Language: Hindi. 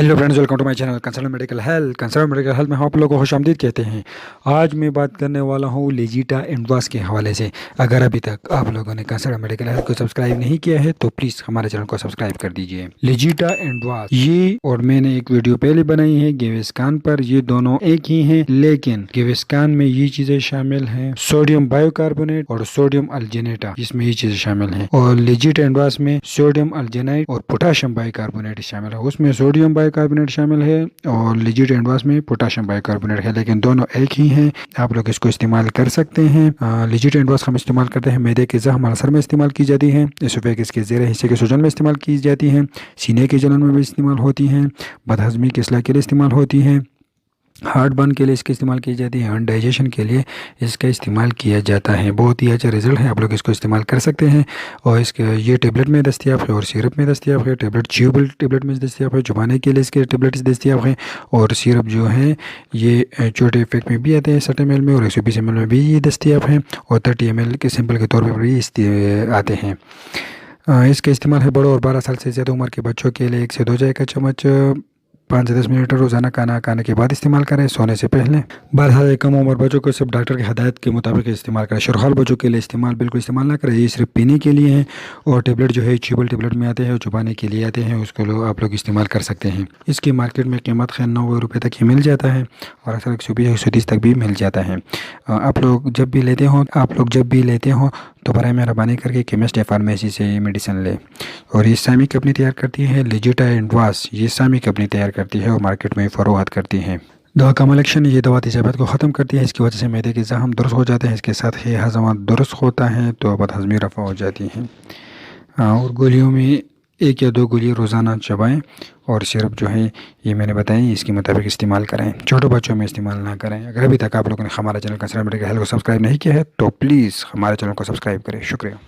Hello friends, welcome to my channel concern medical health. Concern medical health में हम आप लोगों को खुशामदीद कहते हैं। आज मैं बात करने वाला हूँ लेजीटा एडवांस के हवाले से। अगर अभी तक आप लोगों ने कंसर्न मेडिकल हेल्थ को सब्सक्राइब नहीं किया है तो प्लीज़ हमारे चैनल को सब्सक्राइब कर दीजिए। लेजीटा एडवांस ये और मैंने एक वीडियो पहले बनाई है गेविस्कान पर। ये दोनों एक ही हैं, लेकिन गेविस्कान में ये चीज़ें शामिल हैं सोडियम बायोकार्बोनेट और सोडियम अल्जीनेटा, इसमें ये चीज़ें शामिल हैं। और लेजीटा एडवांस में सोडियम अल्जीनाइट और पोटाशियम बाइकार्बोनेट शामिल है। उसमें सोडियम बाइकार्बोनेट शामिल है और लेजीटा एडवांस में पोटाशियम बाइकार्बोनेट है, लेकिन दोनों एक ही हैं। आप लोग इसको इस्तेमाल कर सकते हैं। लेजीटा एडवांस हम इस्तेमाल करते हैं मैदे के जख्म अल्सर में इस्तेमाल की जाती है, एसोफेगस के ज़ेरे हिस्से के सूजन में इस्तेमाल की जाती है, सीने के जलन में भी इस्तेमाल होती हैं, बदहज़मी की इस्लाह के लिए इस्तेमाल होती हैं, हार्ट बर्न के लिए इसका इस्तेमाल की जाती है, डाइजेशन के लिए इसका इस्तेमाल किया जाता है। बहुत ही अच्छा रिजल्ट है, आप लोग इसको इस्तेमाल कर सकते हैं। और इसके ये टेबलेट में दस्तियाब है और सिरप में दस्तियाब है। टेबलेट च्यूबल टेबलेट में दस्तियाब है, चुबाने के लिए इसके टेबलेट्स दस्तियाब हैं। और सिरप जो है ये छोटे इफेक्ट में भी आते हैं 60 ml में, और 120 ml में भी ये दस्तियाब हैं, और 30 ml के सिंपल के तौर पर भी आते हैं। इसका इस्तेमाल है बड़ों और 12 साल से ज़्यादा उम्र के बच्चों के लिए 1 से 2 चाय का चम्मच 5 से 10 मिनट रोज़ाना खाना खाने के बाद इस्तेमाल करें, सोने से पहले। 12 साल से कम उम्र बच्चों को सिर्फ डॉक्टर की हदायत के मुताबिक इस्तेमाल करें। शुरुआत बच्चों के लिए बिल्कुल इस्तेमाल ना करें, ये सिर्फ पीने के लिए है। और टेबलेट जो है च्यूबल टेबलेट में आते हैं और चुबाने के लिए आते हैं, उसको आप लोग इस्तेमाल कर सकते हैं। इसकी मार्केट में कीमत है 90 रुपये तक ही मिल जाता है, और अक्सर 120-130 तक भी मिल जाता है। आप लोग जब भी लेते हो तो बराए मेहरबानी करके केमिस्ट या फार्मेसी से ये मेडिसिन लें। और ये सामी कंपनी तैयार करती है लेजीटा एडवांस, ये सामी कंपनी तैयार करती है और मार्केट में फरोख्त करती है। दवा का मलेक्शन ये दवा तेजाबत को ख़त्म करती है, इसकी वजह से मैदे के जख्म दुरुस्त हो जाते हैं, इसके साथ ही हजमा दुरुस्त होता है तो बदहज़मी रफ़ा हो जाती है। और गोलियों में 1 या 2 गोली रोज़ाना चबाएं, और सिरप जो है ये मैंने बताई इसके मुताबिक इस्तेमाल करें। छोटे बच्चों में इस्तेमाल ना करें। अगर अभी तक आप लोगों ने हमारे चैनल कंसर्न मेडिकल हेल्थ को सब्सक्राइब नहीं किया है तो प्लीज़ हमारे चैनल को सब्सक्राइब करें। शुक्रिया।